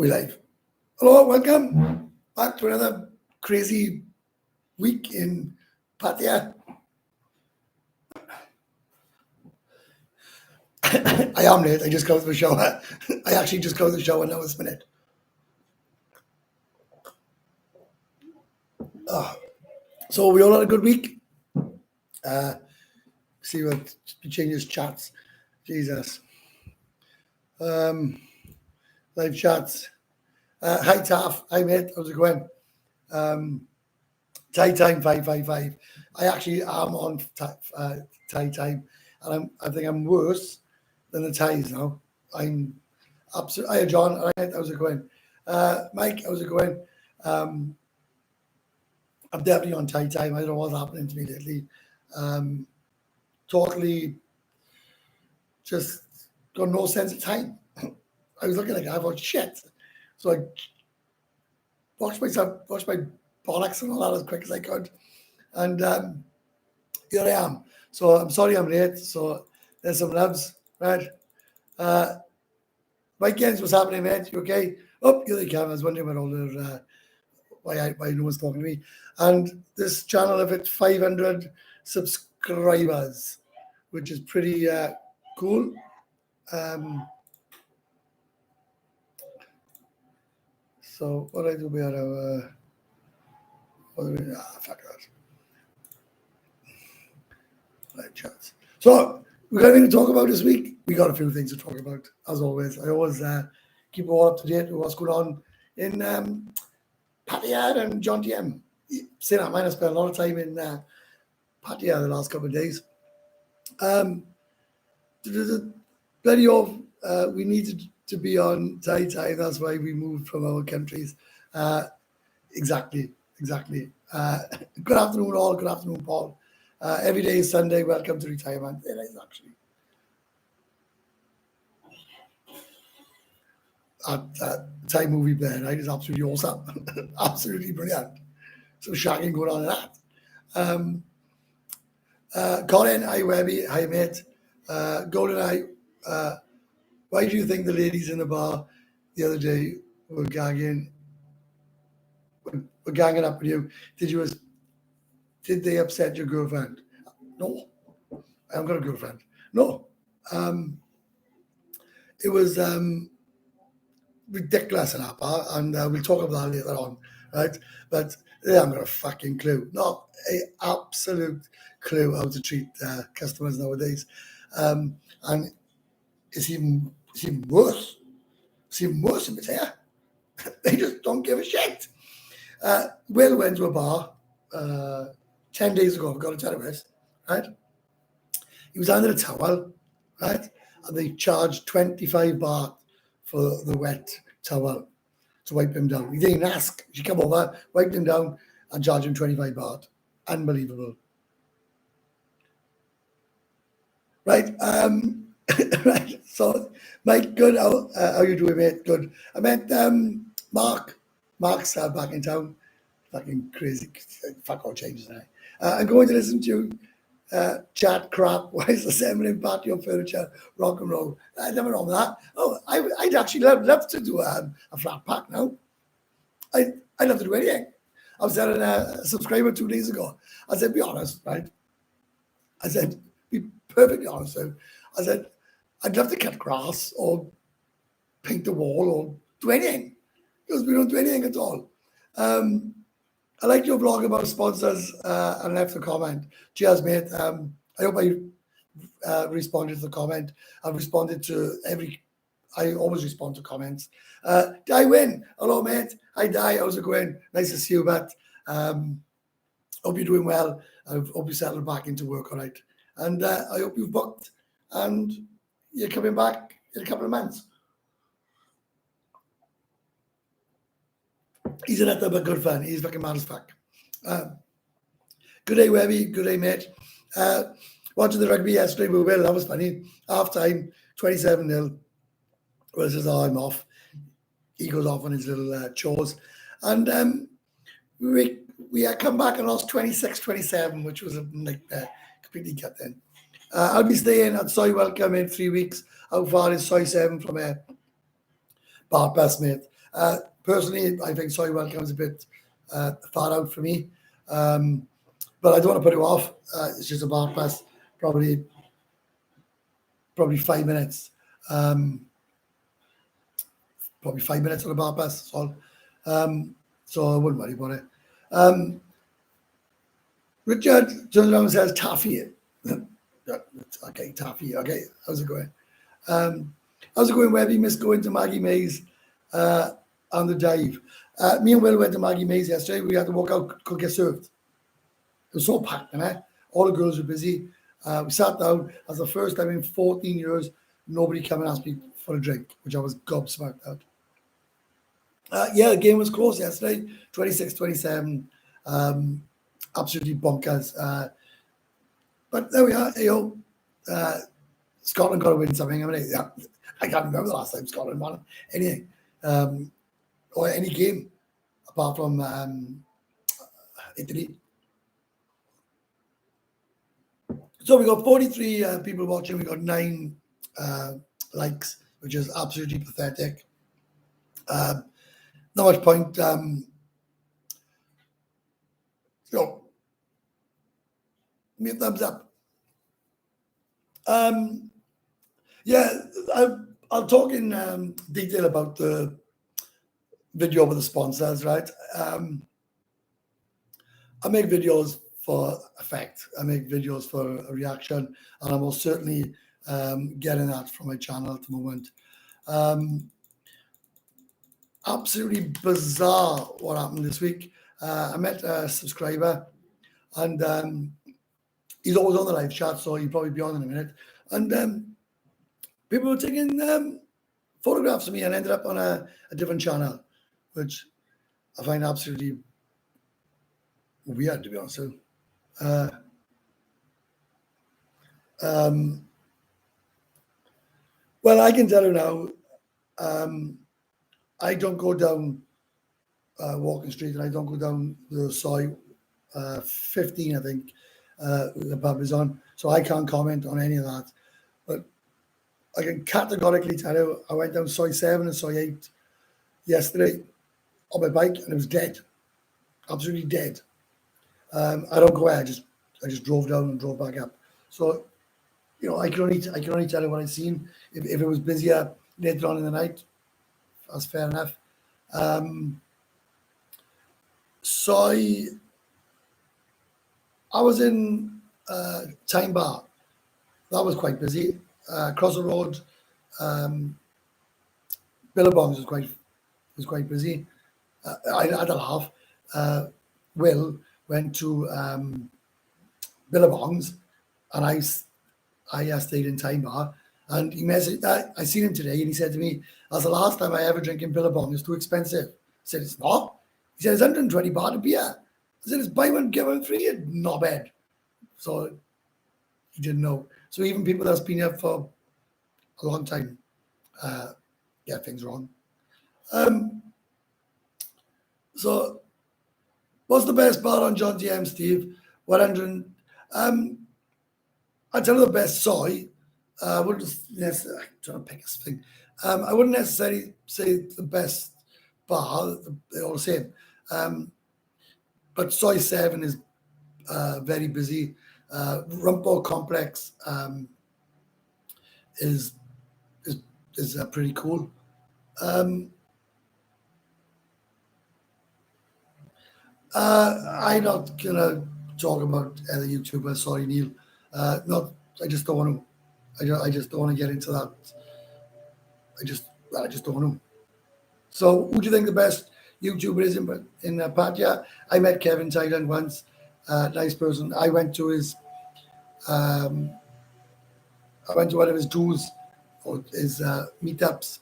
We live. Hello, welcome back to another crazy week in Pattaya. I am late. I just closed the shower. I actually just closed the shower now this minute. So we all had a good week. See what changes chats. Jesus. Live chats. Hi Taff. Hi mate. How's it going? Thai time 555. I actually am on Thai time, and I think I'm worse than the Thais now. I'm absolutely. Hi John. Hi, how's it going? Mike, how's it going? I'm definitely on Thai time. I don't know what's happening to me lately. Totally just got no sense of time. I was looking like I thought shit. So I washed my bollocks and all that as quick as I could. And here I am. So I'm sorry I'm late. So there's some loves, right? Mike Gens, what's happening, mate? You okay? Oh, here they come. I was wondering about all the why no one's talking to me. And this channel of it 500 subscribers, which is pretty cool. So what do I do about our fuck that. Right, chats. So we got anything to talk about this week? We got a few things to talk about, as always. I always keep all up to date with what's going on in Pattaya and John TM. Saying that, I spent a lot of time in Pattaya the last couple of days. Bloody off, we needed to be on Thai time. That's why we moved from our countries. Exactly. Good afternoon, all. Good afternoon, Paul. Every day is Sunday. Welcome to retirement. It is actually. That Thai movie there, right, is absolutely awesome. Absolutely brilliant. Some shagging going on in that. Colin, hi Webby, hi mate. Golden Eye, why do you think the ladies in the bar the other day were ganging up with you? Did they upset your girlfriend? No, I haven't got a girlfriend. No, it was ridiculous in that bar, and we'll talk about that later on, right? But they haven't got a fucking clue, not an absolute clue how to treat customers nowadays, and it's even worse. It's even worse in Pattaya. They just don't give a shit. Will went to a bar 10 days ago. I've got to tell you this, right? He was under a towel, right? And they charged 25 baht for the wet towel to wipe him down. He didn't ask. She come over, wiped him down, and charged him 25 baht. Unbelievable. Right. Right. So, Mike, good. How you doing, mate? Good. I met Mark. Mark's back in town. Fucking crazy. Fuck all changes now. I'm going to listen to chat crap. Why is assembling patio furniture rock and roll? I'd never wrong with that. Oh, I'd actually love to do a flat pack now. I'd love to do anything. I was telling a subscriber 2 days ago. I said, be honest, right? I said, be perfectly honest. I said, I'd love to cut grass or paint the wall or do anything, because we don't do anything at all. I liked your vlog about sponsors and left a comment. Cheers, mate. I hope I responded to the comment. I've responded to I always respond to comments. Di Win, hello, mate. Hi, Di. How's it going? Nice to see you, Matt. Hope you're doing well. I hope you settled back into work all right. And I hope you've booked and you're coming back in a couple of months. He's an nothing but good fan. He's fucking mad as fuck. Good day, Webby. Good day, mate. Watching the rugby yesterday with Will. That was funny. Half time, 27-0. Will says, oh, I'm off. He goes off on his little chores. And we come back and lost 26-27, which was a nightmare. Completely cut in. I'll be staying at Soy Welcome in 3 weeks. How far is Soy 7 from here? Bar best, mate. Personally, I think Soy Welcome's a bit far out for me. But I don't want to put you off. It's just a bar pass, probably 5 minutes. Probably 5 minutes on the bar pass. So I wouldn't worry about it. Richard turns around and says, "Taffy." Okay, Taffy. Okay, how's it going? How's it going, Webby? Miss going to Maggie Mays on the dive. Me and Will went to Maggie Mays yesterday. We had to walk out, go get served. It was so packed, all the girls were busy. We sat down. As the first time in 14 years, nobody came and asked me for a drink, which I was gobsmacked at. Yeah, the game was close yesterday, 26-27. Absolutely bonkers. But there we are. Scotland got to win something. I mean, I can't remember the last time Scotland won anything or any game apart from Italy. So we got 43 people watching. We got 9 likes, which is absolutely pathetic. Not much point. Give me a thumbs up. Yeah, I'll talk in detail about the video with the sponsors, right? I make videos for effect. I make videos for a reaction, and I'm most certainly getting that from my channel at the moment. Absolutely bizarre what happened this week. I met a subscriber, and he's always on the live chat, so he'll probably be on in a minute. And people were taking photographs of me and ended up on a different channel, which I find absolutely weird, to be honest with you. Well, I can tell you now, I don't go down Walking Street, and I don't go down the Soy 15, I think, the pub is on. So I can't comment on any of that. But I can categorically tell you, I went down Soy 7 and Soy 8 yesterday on my bike, and it was dead, absolutely dead. I don't go where. I just drove down and drove back up. So, I can only tell you what I've seen. If it was busier later on in the night, that's fair enough. Soy, I was in Time Bar. That was quite busy. Across the road, Billabongs was quite busy. I had a laugh. Will went to Billabongs, and I stayed in Time Bar, and he messaged. I seen him today, and he said to me, "That's the last time I ever drink in Billabong. It's too expensive." I said, "It's not." He said, "It's 120 baht a beer." I said, "It's buy one get one free." Knobhead. So he didn't know. So even people that's been here for a long time get things wrong. So what's the best bar on John TM, Steve? 100. I'd tell you the best Soy. I wouldn't necessarily, I'm trying to pick this thing. I wouldn't necessarily say the best bar. They're all the same. But Soy 7 is very busy. Rumpo Complex is pretty cool. I'm not gonna talk about other YouTubers. Sorry, Neil. I just don't want to. I just don't want to get into that. I just don't want to. So, who do you think the best YouTuber is in Pattaya? I met Kevin Thailand once. Nice person. I went to his. I went to one of his tours or his meetups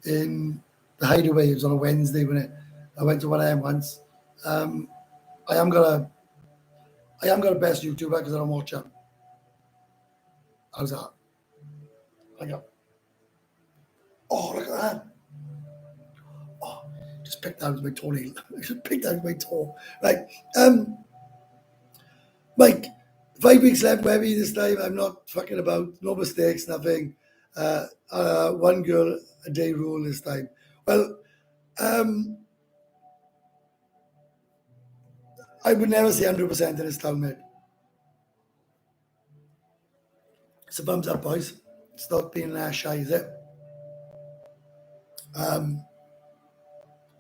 in the Hideaway. It was on a Wednesday when I went to one of them once. I am got a best YouTuber because I don't watch him. How's that? I go. Oh, look at that. Oh, just picked out my toenail. I just picked out my toe. Right. Mike, 5 weeks left, maybe this time. I'm not fucking about. No mistakes, nothing. One girl a day rule this time. Well, um, I would never say 100% in this town, mate. It's a thumbs up, boys. It's not being shy, is it?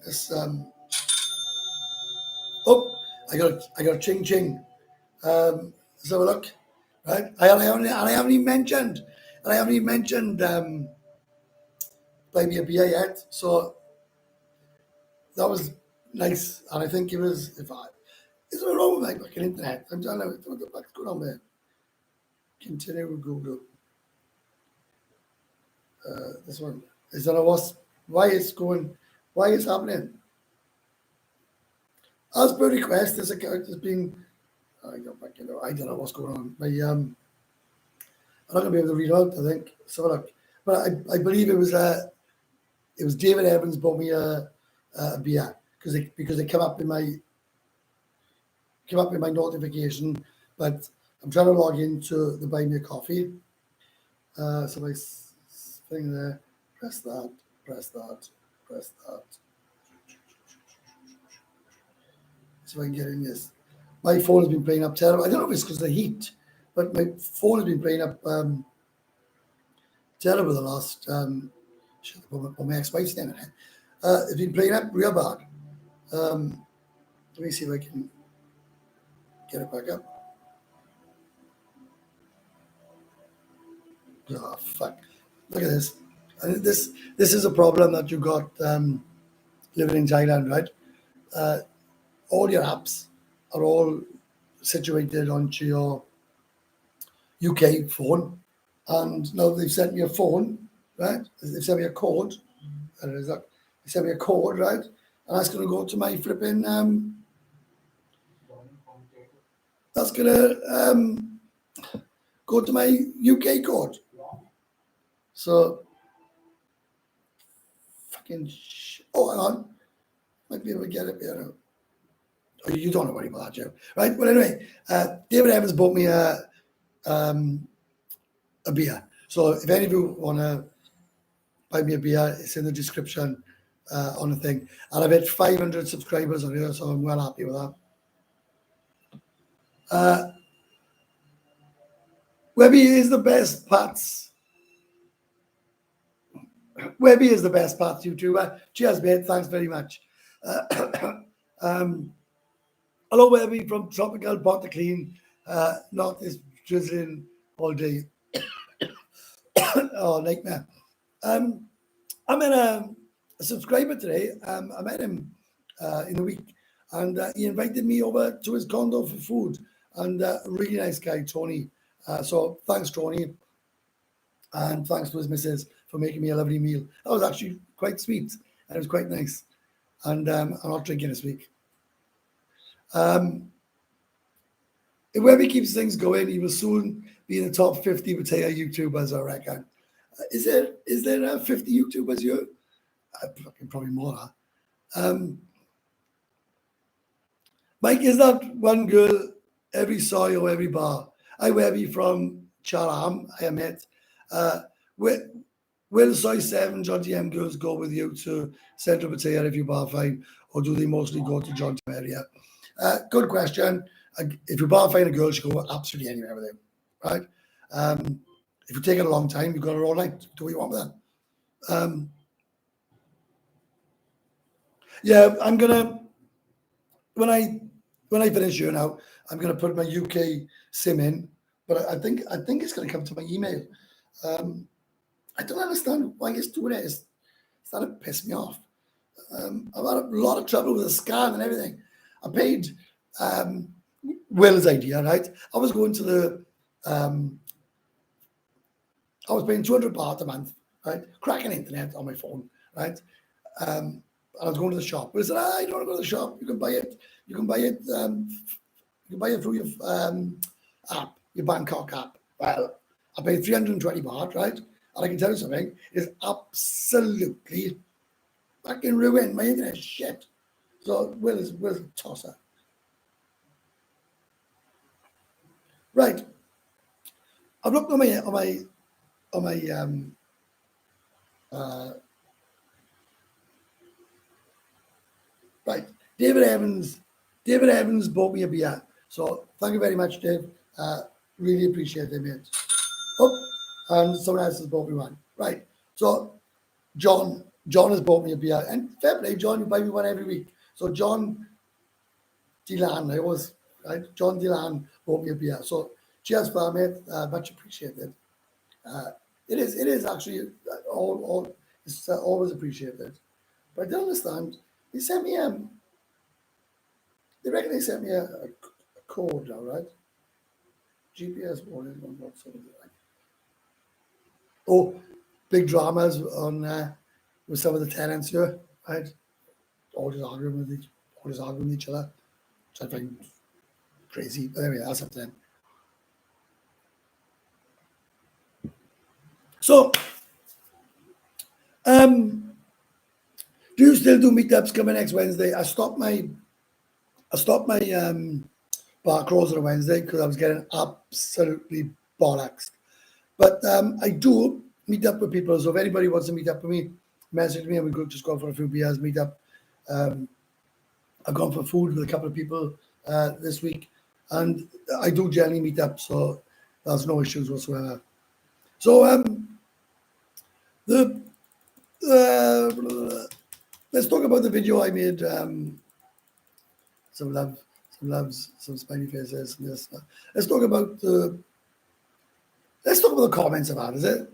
This, oh, I got a ching ching. Let's have a look. Right, I haven't even mentioned, buy me a beer yet. So that was nice, and I think it was. If I is there wrong with my fucking internet? I'm trying to what the fuck's going on there. Continue with Google. This one is there a what's why it's going? Why is happening? As per request, this account has been. I got back. I don't know what's going on. I'm not gonna be able to read out. I think so. Look, but I believe it was David Evans bought me a beer because they come up in my notification, but I'm trying to log into the buy me a coffee. So my thing there, press that, press that, press that. So I can get in this. My phone has been playing up terrible. I don't know if it's because of the heat, but my phone has been playing up terrible the last. Shit, my ex-wife's name in it. It's been playing up real bad. Let me see if I can get it back up. Oh fuck! Look at this. And this is a problem that you got living in Thailand, right? All your apps are all situated onto your UK phone, and now they've sent me a phone, right? They've sent me a code. And it's like, they sent me a code, right? And that's going to go to my flipping. That's going to go to my UK code. So fucking. Oh, hang on. Might be able to get it there now. Oh, you don't know worry about that, Joe. Right? Well, anyway, David Evans bought me a beer. So if any of you want to buy me a beer, it's in the description on the thing. And I've hit 500 subscribers on here, so I'm well happy with that. Webby is the best Pats. Webby is the best Pats YouTuber. Cheers, mate. Thanks very much. Hello, Webby from Tropical Pontyclean. Not this drizzling all day. Oh, nightmare. I met a subscriber today. I met him in a week, and he invited me over to his condo for food. And a really nice guy, Tony. So thanks, Tony, and thanks to his missus for making me a lovely meal. That was actually quite sweet, and it was quite nice. And I'm not drinking this week. If Webby keeps things going, he will soon be in the top 50 potato YouTubers, I reckon. Is there 50 YouTubers here? Probably more. Mike, is that one girl every soy or every bar? I Webby from Charam, I am it. Will soy 7 John TM girls go with you to Central Potato if you bar fine, or do they mostly go to John TM area? Good question. If you bar fine a girl, she go absolutely anywhere with him, right? If you take it a long time, you've got her all night. Do what you want with that. Yeah, I'm gonna when I finish here now, I'm gonna put my UK SIM in, but I think it's gonna come to my email. I don't understand why it's doing it. It's starting to piss me off. I've had a lot of trouble with the scan and everything. I paid Will's idea, right? I was going to the I was paying 200 baht a month, right? Cracking internet on my phone, right? I was going to the shop. But I said, you don't want to go to the shop. You can buy it. You can buy it. You can buy it through your app, your Bangkok app. Well, I paid 320 baht, right? And I can tell you something, it's absolutely fucking ruined. My internet shit. So Will's a tosser. Right. I've looked on my Right, David Evans. David Evans bought me a beer, so thank you very much, Dave. Really appreciate it, mate. Oh, and someone else has bought me one. Right, so John has bought me a beer, and fair play, John, you buy me one every week. So John Delan, right? John Delan bought me a beer. So cheers for that, mate. Much appreciated. It is actually all it's always appreciated. But I don't understand. They sent me they reckon they sent me a code now, right? GPS warning on what sort of like. Oh, big dramas on with some of the tenants here, right? All just arguing with each other. Which I find crazy. But anyway, that's up to them. So, do you still do meetups coming next Wednesday? I stopped my bar crawls on a Wednesday because I was getting absolutely bollocks. But I do meet up with people. So if anybody wants to meet up with me, message me and we could just go for a few beers, meet up. I've gone for food with a couple of people this week, and I do generally meet up, so there's no issues whatsoever. So let's talk about the video I made. Some loves, some smiley faces. And this. Let's talk about the comments I've had. Is it?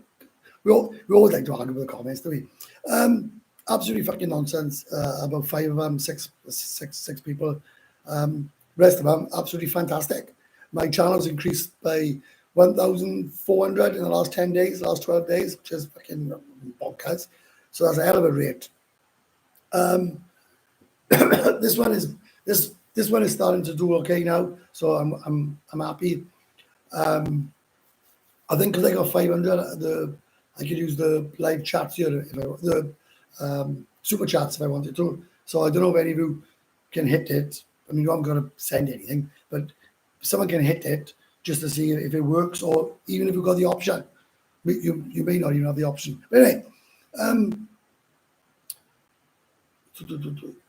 We always like to argue with the comments, do we? Absolutely fucking nonsense. About 5 of them, six people. Rest of them absolutely fantastic. My channel's increased by 1,400 in the last 10 days, last 12 days, which is fucking bonkers. So that's a hell of a rate. This one is starting to do okay now, so I'm happy. I think because I got 500, I could use the live chats here, the super chats if I wanted to. So I don't know if any of you can hit it. I mean, you haven't got to send anything, but someone can hit it just to see if it works, or even if you've got the option. You may not even have the option. But anyway,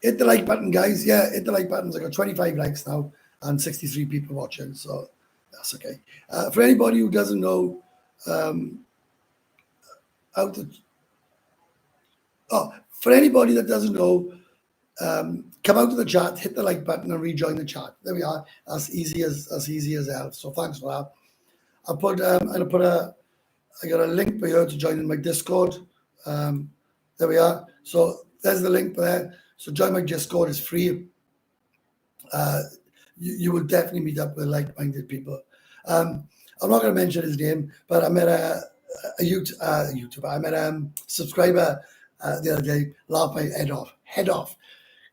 hit the like button, guys. Yeah, hit the like buttons. I got 25 likes now and 63 people watching, so that's okay. For anybody who doesn't know for anybody that doesn't know, come out of the chat, hit the like button, and rejoin the chat. There we are. As easy as that. So thanks for that. I got a link here to join in my Discord. There we are. So there's the link there. So join my Discord. It's free. You will definitely meet up with like-minded people. I'm not going to mention his name, but I met a YouTuber. I met a subscriber the other day. Laughed my head off.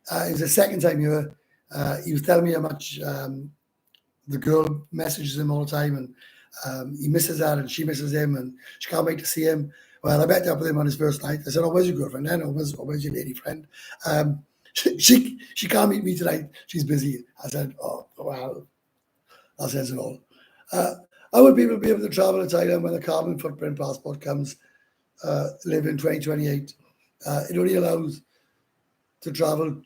It was the second time here. He was telling me how much the girl messages him all the time, and he misses her, and she misses him, and she can't wait to see him. Well, I met up with him on his first night. I said, "Oh, where's your girlfriend then? Or where's your lady friend?" She can't meet me tonight. She's busy. I said, "Oh, well, that says it all." How will people be able to travel to Thailand when the carbon footprint passport comes? Live in 2028. It only allows to travel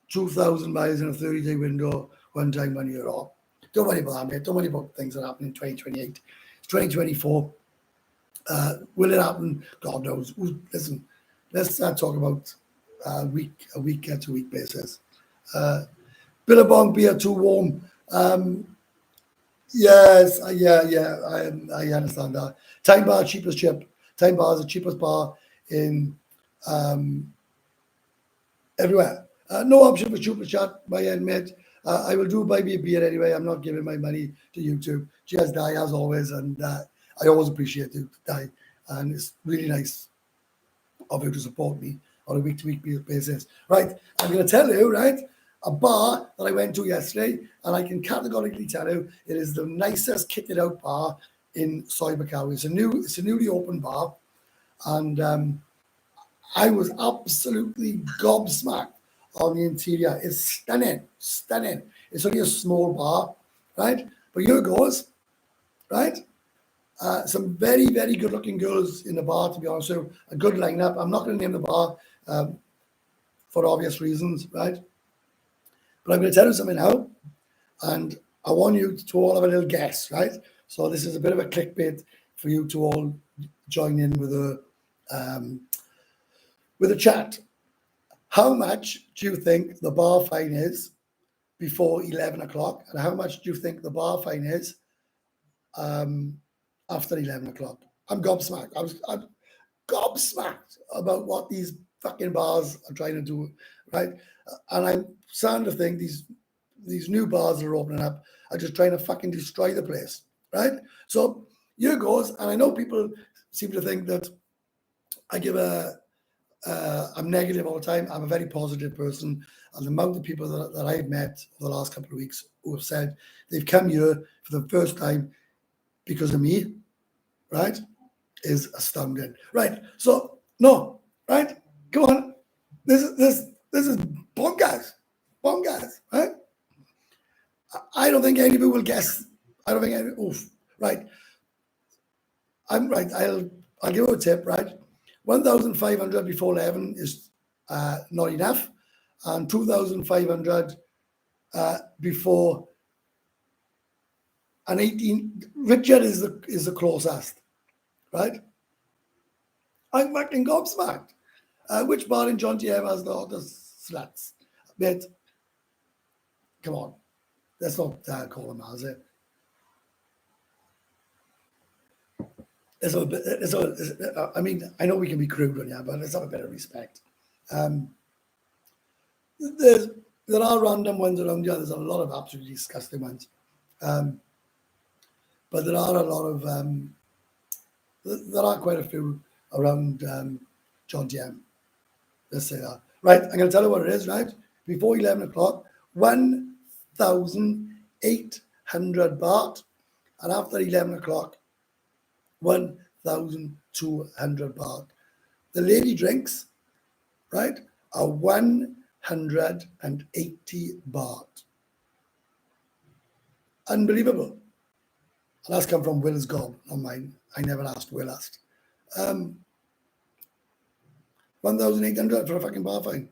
2,000 miles in a 30-day window, one time, 1 year off. Don't worry about that, mate. Don't worry about things that happen in 2028. It's 2024. Will it happen? God knows. Listen, let's talk about a week to week basis. Billabong beer too warm. Yes, yeah. I understand that. Time bar cheapest chip. Time bar is the cheapest bar in everywhere. No option for super chat, my end, mate. I will do buy me a beer anyway. I'm not giving my money to YouTube. Cheers, Di, as always. And I always appreciate you, Di. And it's really nice of you to support me on a week-to-week basis. Right, I'm going to tell you, right, a bar that I went to yesterday, and I can categorically tell you it is the nicest kitted out bar in Soy Macau. It's a newly opened bar, and I was absolutely gobsmacked on the interior. It's stunning. It's only a small bar, right? But here it goes, right? Some very, very good-looking girls in the bar, to be honest with you. A good lineup. I'm not going to name the bar for obvious reasons, right? But I'm going to tell you something now, and I want you to all have a little guess, right? So this is a bit of a clickbait for you to all join in with a chat. How much do you think the bar fine is before 11 o'clock, and how much do you think the bar fine is after 11 o'clock? I'm gobsmacked. I'm gobsmacked about what these fucking bars are trying to do, right? And I'm starting to think these new bars that are opening up are just trying to fucking destroy the place, right? So here goes, and I know people seem to think that I give I'm negative all the time. I'm a very positive person, and the amount of people that I've met over the last couple of weeks who have said they've come here for the first time because of me, right, is astounding. Right. So no, right? Come on. This is bonkers. Bonkers, right? I don't think anybody will guess. I don't think any right. I'm right. I'll give you a tip, right? 1,500 before 11 is not enough, and 2,500 before an 18. Richard is the closest, right? I'm fucking gobsmacked. Which bar in John GM has the hottest sluts? But come on, let's not call them as it. I mean, I know we can be crude on you, but let's have a bit of respect. There are random ones around here. There's a lot of absolutely disgusting ones, but there are a lot of there are quite a few around John GM. Let's say that. Right, I'm going to tell you what it is. Right, before 11 o'clock, 1,800 baht, and after 11 o'clock, 1,200 baht. The lady drinks, right, are 180 baht. Unbelievable. And that's come from Will's gob, not mine. I never asked, Will asked. 1,800 for a fucking bar fine.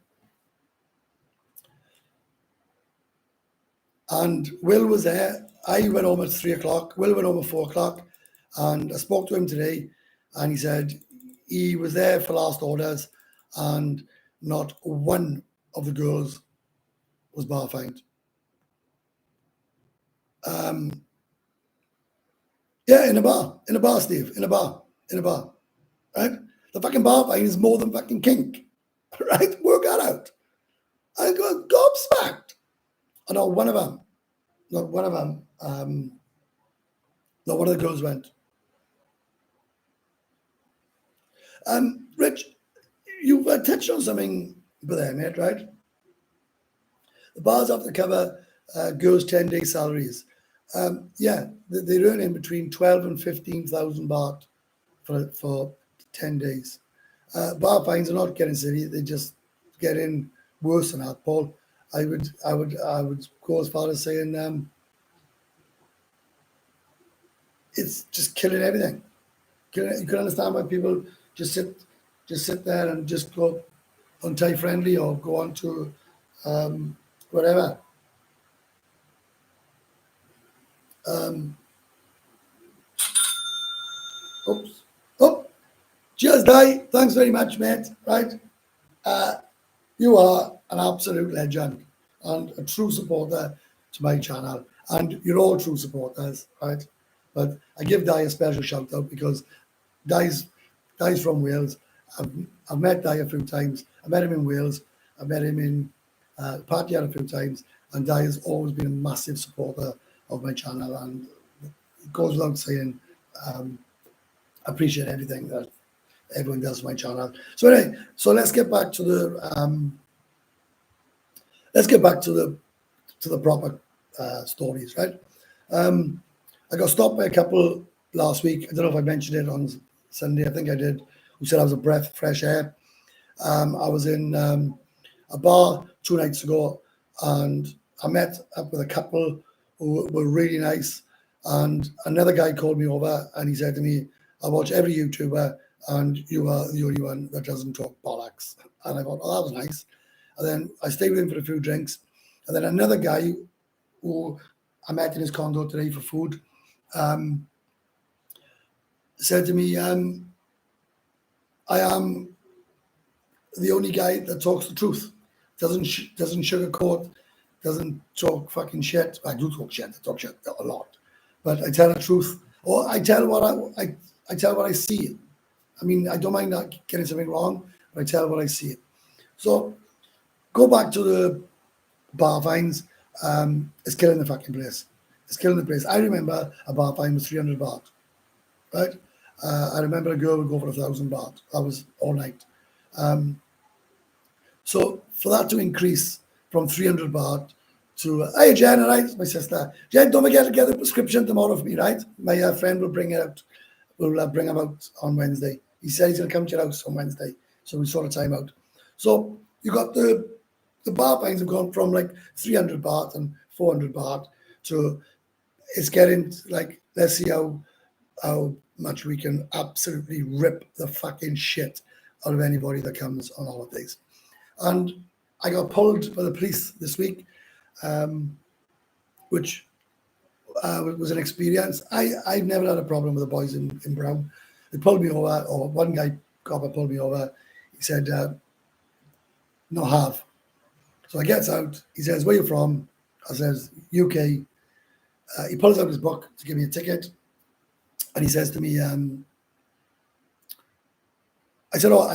And Will was there. I went home at 3 o'clock. Will went home at 4 o'clock. And I spoke to him today, and he said he was there for last orders, and not one of the girls was bar fined. Yeah, in a bar, Steve, in a bar, right? The fucking bar fine is more than fucking kink, right? Work that out. I got gobsmacked. And not one of them, not one of the girls went. Rich, you've touched on something there, mate, right? The bars have to cover girls' 10-day salaries. Yeah, they earn in between 12 and 15,000 baht for 10 days. Bar fines are not getting silly; they just get in worse than that, Paul. I would go as far as saying it's just killing everything. You can understand why people just sit there and just go on Thai friendly or go on to whatever. Oops. Oh, cheers, Dai. Thanks very much, mate. Right. You are an absolute legend and a true supporter to my channel. And you're all true supporters, right? But I give Dai a special shout out because Dai's from Wales. I've met Dai a few times. I met him in Wales. I met him in Pattaya a few times. And Dai has always been a massive supporter of my channel. And it goes without saying, I appreciate everything that everyone does my channel. So anyway, so let's get back to the proper stories, right? I got stopped by a couple last week. I don't know if I mentioned it on Sunday. I think I did. Who said I was a breath of fresh air. I was in a bar 2 nights ago, and I met up with a couple who were really nice. And another guy called me over and he said to me, I watch every YouTuber and you are the only one that doesn't talk bollocks. And I thought, oh, that was nice. And then I stayed with him for a few drinks. And then another guy who I met in his condo today for food said to me, I am the only guy that talks the truth, doesn't sugarcoat, doesn't talk fucking shit. I do talk shit. I talk shit a lot, but I tell the truth, or I tell what I tell what I see. I mean, I don't mind not getting something wrong, but I tell what I see. So go back to the bar fines. It's killing the fucking place. It's killing the place. I remember a bar fine was 300 baht, right? I remember a girl would go for 1,000 baht. That was all night. So for that to increase from 300 baht to, hey, Jen, right, my sister. Jen, don't forget to get the prescription tomorrow for me, right? My friend will bring it out. We'll bring him out on Wednesday. He said he's going to come to your house on Wednesday. So we sort of time out. So you got the bar fines have gone from like 300 baht and 400 baht to it's getting like, let's see how much we can absolutely rip the fucking shit out of anybody that comes on holidays. And I got pulled by the police this week, which was an experience. I've never had a problem with the boys in Brown. They pulled me over, or one guy copper pulled me over. He said, no have. So I gets out. He says, where you from? I says, UK. He pulls out his book to give me a ticket. And he says to me, I said, oh,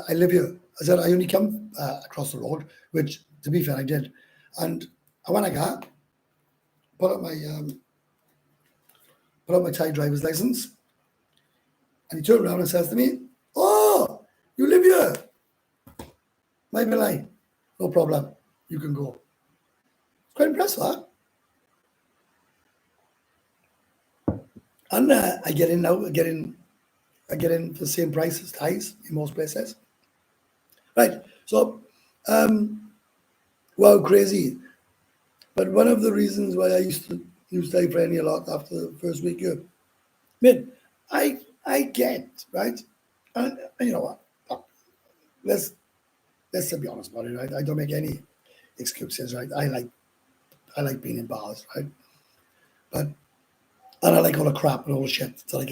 I live here. I said, I only come across the road, which, to be fair, I did. And when I got, put up my Thai driver's license, and he turned around and says to me, oh, you live here. My lie. No problem. You can go. It's quite impressive, huh? And I get in now. I get in for the same price as Thais in most places. Right. So, wow, crazy. But one of the reasons why I used to use Thai friendly a lot after the first week here, man, I get, right? And you know what? Let's be honest about it, right? I don't make any excuses, right? I like being in bars, right? And I like all the crap and all the shit that I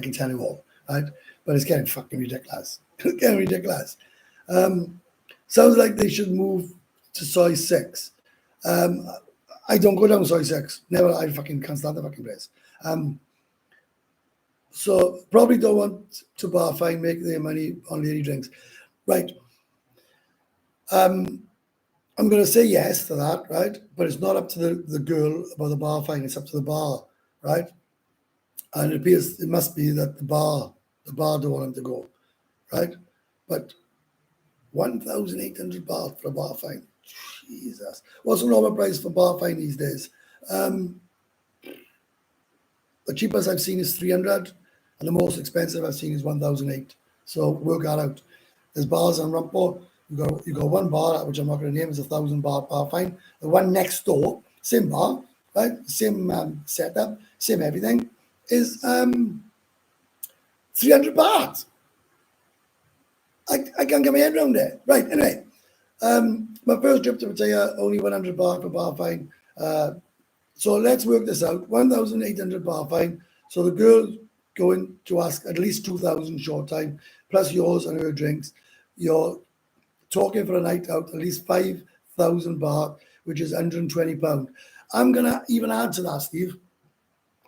can tell you all, right? But it's getting fucking ridiculous. It's getting ridiculous. Sounds like they should move to soy 6. I don't go down soy 6. Never. I fucking can't stand the fucking place. So probably don't want to bar fine, make their money on lady drinks. Right. I'm going to say yes to that, right? But it's not up to the girl about the bar fine. It's up to the bar, right? And it must be that the bar don't want him to go, right? But 1,800 baht for a bar fine. Jesus. What's the normal price for bar fine these days? The cheapest I've seen is 300, and the most expensive I've seen is 1,008. So work that out. There's bars on Rumpo. You got one bar, which I'm not going to name, is 1,000 baht bar fine. The one next door, same bar, right? Same setup, same everything, is 300 baht. I can't get my head around it. Right, anyway. My first trip to Pattaya, only 100 baht for bar fine. So let's work this out. 1,800 bar fine. So the girl going to ask at least 2,000 short time, plus yours and her drinks. You're talking for a night out, at least 5,000 baht, which is £120. I'm going to even add to that, Steve.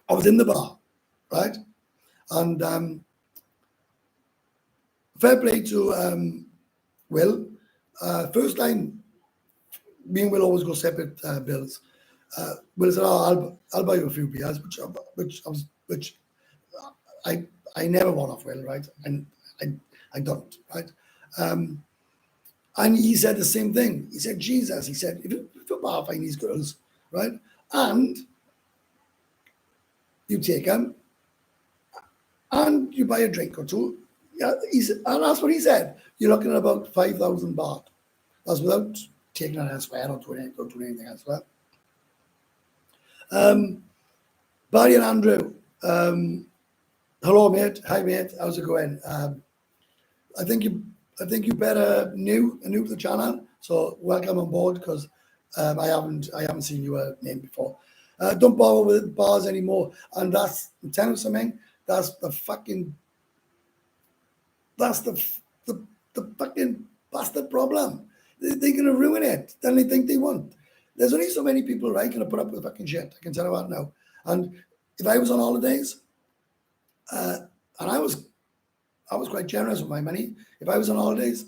I was in the bar, right? And fair play to Will. First time, me and Will always go separate bills. Will said, "Oh, I'll buy you a few beers," which I never want off Will, right? And I don't, right? And he said the same thing. He said, "Jesus," he said, "if you bar fine these girls, right, and you take them, and you buy a drink or two, yeah," and that's what he said. You're looking at about 5,000 baht. That's without taking it elsewhere or doing anything elsewhere. Barry and Andrew, hello mate. Hi mate. How's it going? I think you better new to the channel, so welcome on board because I haven't seen your name before. Don't bother with bars anymore, and I'm telling you something. That's the fucking that's the fucking bastard problem. They're gonna ruin it. Then they think they want. There's only so many people, right, gonna put up with fucking shit. I can tell you that now. And if I was on holidays, and I was quite generous with my money. If I was on holidays,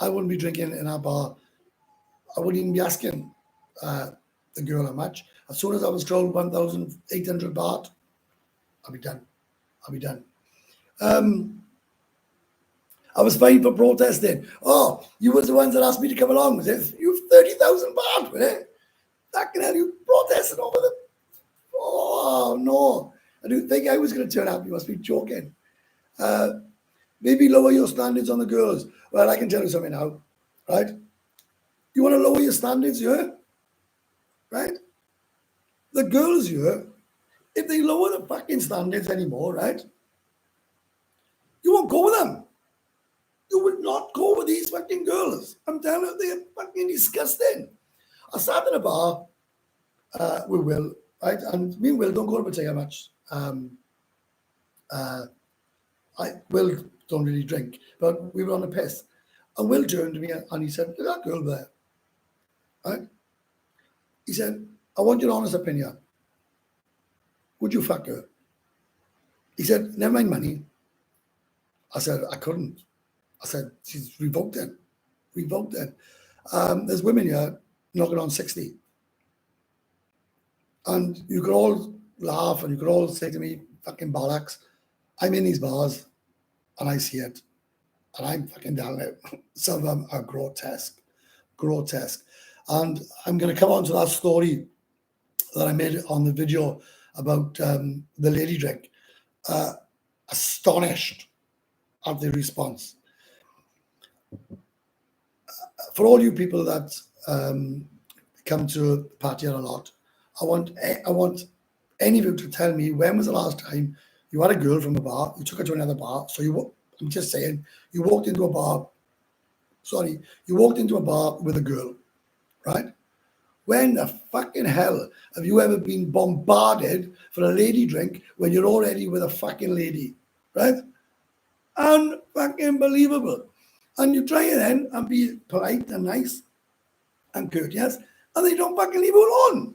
I wouldn't be drinking in our bar. I wouldn't even be asking the girl how much. As soon as I was told 1,800 baht, I'll be done. I'll be done. I was fined for protesting. Oh, you was the ones that asked me to come along. Was it? You've 30,000 baht with it. That can help you protesting over the. Oh no! I didn't think I was going to turn up. You must be joking. Maybe lower your standards on the girls. Well, I can tell you something now, right? You want to lower your standards here, right? The girls here, if they lower the fucking standards anymore, right? You won't go with them. You will not go with these fucking girls. I'm telling you, they're fucking disgusting. I sat in a bar with Will, right? And me and Will don't go to Pattaya much. Will don't really drink, but we were on a piss. And Will turned to me and he said, "Look at that girl there." Right? He said, "I want your honest opinion. Would you fuck her?" He said, "Never mind money." I said, "I couldn't." I said, "She's revoked it. Revoked it." There's women here knocking on 60. And you could all laugh and you could all say to me, fucking bollocks. I'm in these bars and I see it. And I'm fucking down there. Some of them are grotesque. Grotesque. And I'm going to come on to that story that I made on the video about the lady drink. Astonished at the response. For all you people that come to Pattaya a lot, I want any of you to tell me when was the last time you had a girl from a bar, you took her to another bar. So I'm just saying, you walked into a bar. Sorry, you walked into a bar with a girl, right? When the fucking hell have you ever been bombarded for a lady drink when you're already with a fucking lady, right? Unfucking believable. And you try it then and be polite and nice and courteous, and they don't fucking leave you alone.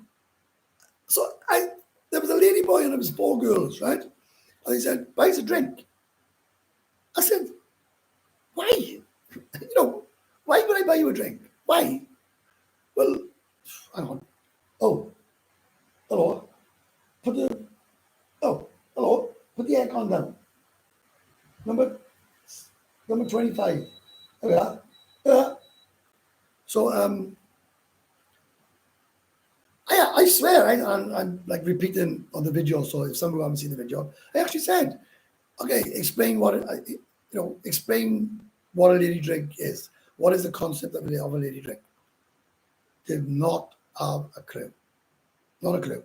So there was a lady boy and there was 4 girls, right? And he said, "Buy us a drink." I said, "Why? You know, why would I buy you a drink? Why?" Well, hang on. Oh, hello. Hello. Put the aircon down. Number 25. There we are. Yeah. So I swear, I'm like repeating on the video. So if some of you haven't seen the video, I actually said, "Okay, explain explain what a lady drink is. What is the concept of a lady drink?" Did not have a clue. Not a clue.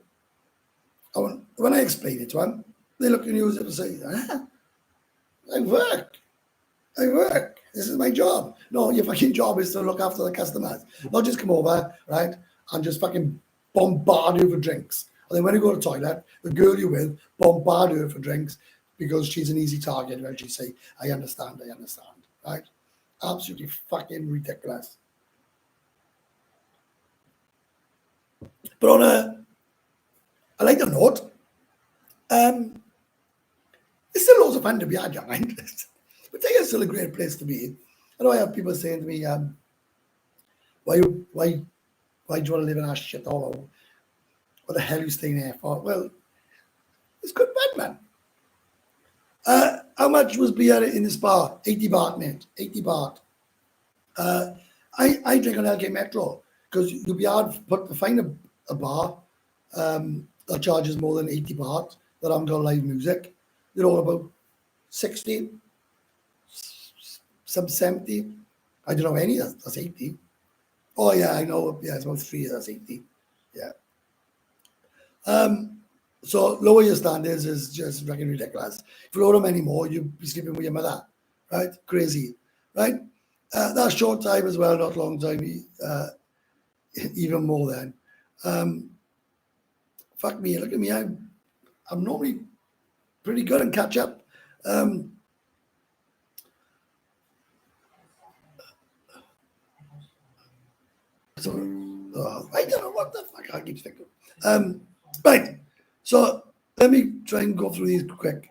When I explain it to them, they look at you as if to say, "I work. I work. This is my job." No, your fucking job is to look after the customers, not just come over, right, and just fucking bombard you for drinks. And then when you go to the toilet, the girl you're with bombard her for drinks because she's an easy target. When she say, I understand, right? Absolutely fucking ridiculous. But on a lighter note, there's still loads of fun to be had, young man. But it's still a great place to be. I know I have people saying to me, why do you want to live in our shit all over? What the hell are you staying there for? Well, it's good fun, man. How much was beer in this bar? 80 baht, mate. 80 baht. I drink on LK Metro because you'll be hard to find a bar that charges more than 80 baht that haven't got live music. They're all about 60, some 70. I don't know any that's 80. Oh yeah, I know. Yeah, it's about 3 that's 80. Yeah. So lower your standards is just fucking ridiculous. If you lower them anymore, you'll be sleeping with your mother, right? Crazy, right? That's short time as well, not long time, even more then. Fuck me, look at me, I'm normally pretty good and catch up. So I don't know what the fuck I keep thinking. Right. So let me try and go through these quick.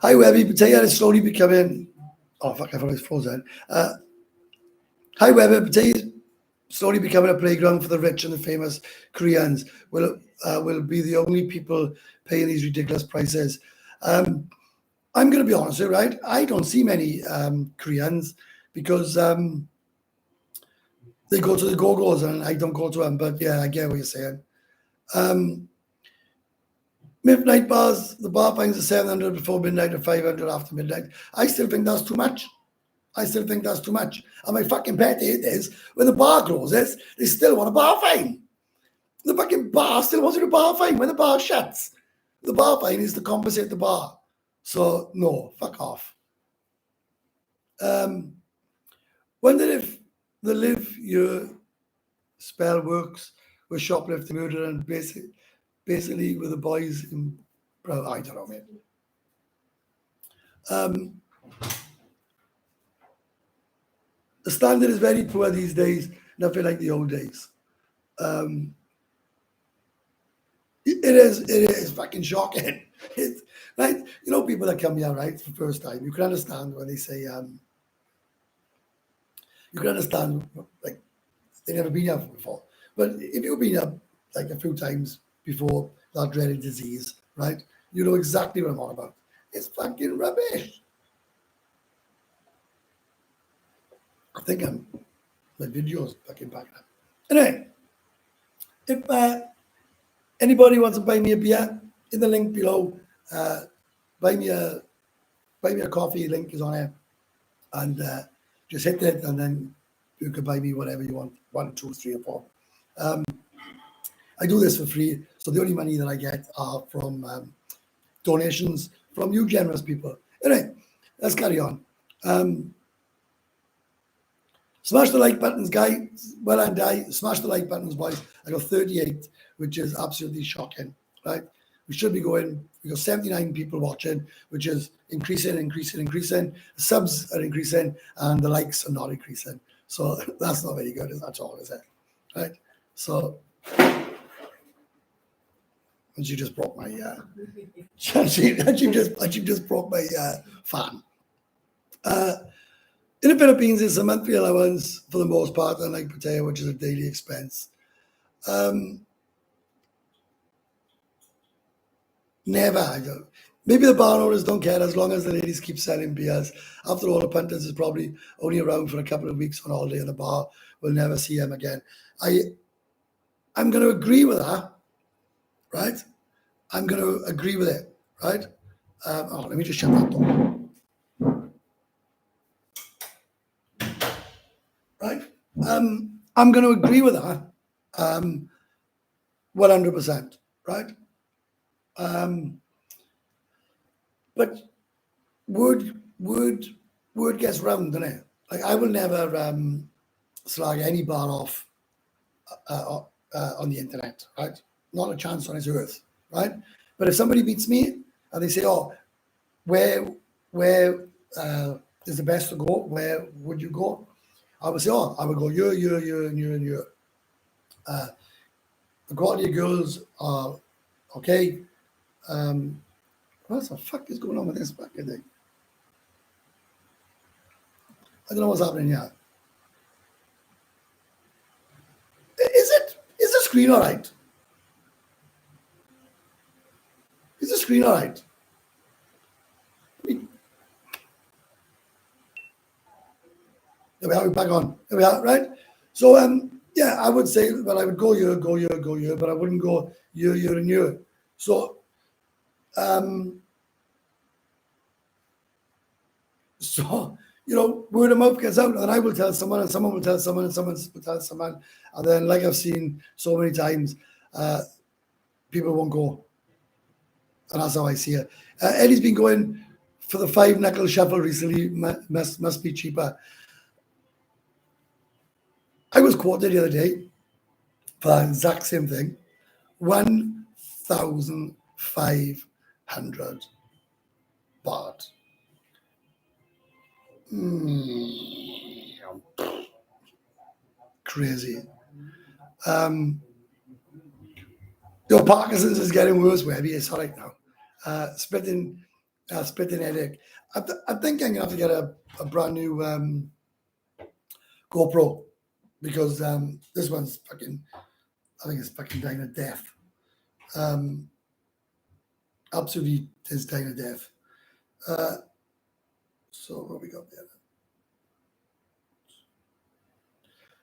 Hi Webby, Potato is slowly becoming. Oh fuck! I thought I was frozen. Hi Webby, Potato is slowly becoming a playground for the rich and the famous. Koreans will be the only people paying these ridiculous prices. I'm going to be honest with you, right? I don't see many Koreans because they go to the go-go's and I don't go to them. But yeah, I get what you're saying. Midnight bars, the bar fines are 700 before midnight or 500 after midnight. I still think that's too much. And my fucking pet hate is when the bar closes, they still want a bar fine. The fucking bar still wants you to bar fine when the bar shuts. The bar fine is to compensate the bar. So no, fuck off. Wonder if the live your spell works with shoplifting, murder, and basically with the boys in. Bro, I don't know, mate. The standard is very poor these days, nothing like the old days. It is fucking shocking. It's, right? You know, people that come here, right, for the first time, you can understand when they say, you can understand, like, they've never been here before. But if you've been here, like, a few times before that dreaded disease, right, you know exactly what I'm on about. It's fucking rubbish. I think my video's fucking backing up. Anyway, if anybody wants to buy me a beer, in the link below, buy me a coffee link is on there, and just hit it, and then you can buy me whatever you want, 1, 2, 3, or 4. I do this for free, so the only money that I get are from donations from you generous people. Anyway, let's carry on. Smash the like buttons, guys. Well and I smash the like buttons, boys. I got 38, which is absolutely shocking, right? We should be going. We got 79 people watching, which is increasing. The subs are increasing, and the likes are not increasing. So that's not very good at all, is it? Right? So, and she just broke my. She just broke my fan. In the Philippines, it's a monthly allowance for the most part, unlike potato, which is a daily expense. Never. I don't. Maybe the bar owners don't care as long as the ladies keep selling beers. After all, the punters is probably only around for a couple of weeks on holiday in the bar. We'll never see him again. I'm going to agree with that, right? I'm going to agree with it, right? Let me just shut that door. Right? I'm going to agree with that 100%, right? But word gets round, doesn't it? Like I will never slag any bar off on the internet, right? Not a chance on this earth, right? But if somebody beats me and they say, "Oh, where is the best to go? Where would you go?" I would say, "Oh, I would go here, and here." The quality of girls are okay. What the fuck is going on with this fucking thing? I don't know what's happening here. Is the screen all right? Is the screen all right? There we are, we're back on. There we are, right? So, yeah, I would say, well, I would go here, but I wouldn't go here, and here. So, so word of mouth gets out, and I will tell someone, and someone will tell someone, and someone will tell someone, and then, like I've seen so many times, people won't go, and that's how I see it. Eddie's been going for the 5-knuckle shuffle recently. Must be cheaper. I was quoted the other day for the exact same thing, 1,500 baht. Crazy. Your Parkinson's is getting worse, Webby. It's all right now. Splitting headache. I think I'm gonna have to get a brand new GoPro, because this one's fucking. I think it's fucking dying of death. Absolutely is dying of death. So what we got there?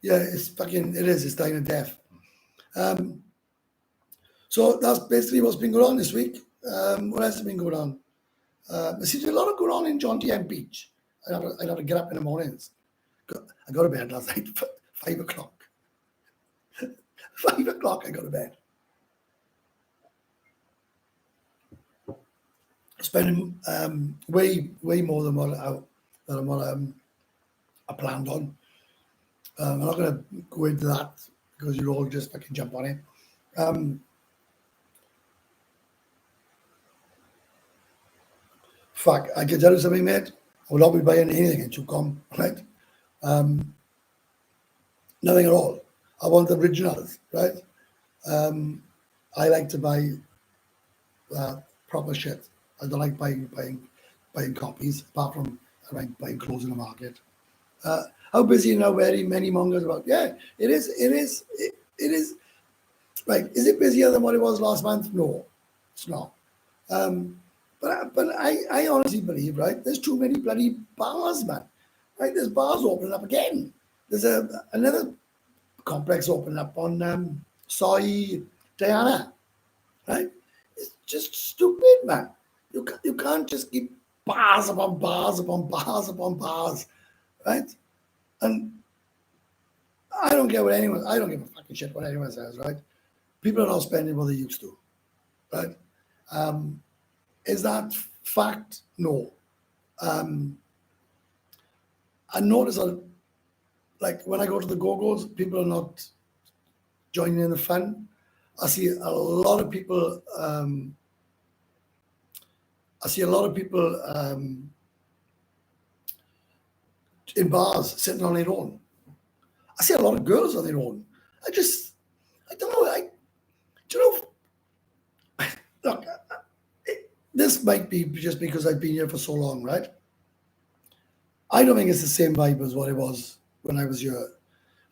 Yeah, it's dying of death. So that's basically what's been going on this week. What else has been going on? There seems to be a lot of going on in John T. M. Beach. I'd have to get up in the mornings. I got to bed last night, 5 o'clock. 5 o'clock I go to bed. Spending way more than what I planned on. I'm not going to go into that because you'll all just fucking jump on it. Fuck, I can tell you something, mate. I will not be buying anything in Chukom, right? Nothing at all. I want the originals, right? I like to buy proper shit. I don't like buying copies, apart from I like buying clothes in the market. How busy now? Very many mongers about. Yeah, it is. Right. Is it busier than what it was last month? No, it's not. But I honestly believe, right, there's too many bloody bars, man. Right, there's bars opening up again. There's another complex opening up on Soy Diana, right? It's just stupid, man. You can't just keep bars upon bars upon bars upon bars, right? And I don't give a fucking shit what anyone says, right? People are not spending what they used to, right? Is that fact? No. I notice that, like, when I go to the Go-Go's, people are not joining in the fun. I see a lot of people. In bars sitting on their own. I see a lot of girls on their own. I don't know. Look, this might be just because I've been here for so long, right? I don't think it's the same vibe as what it was when I was here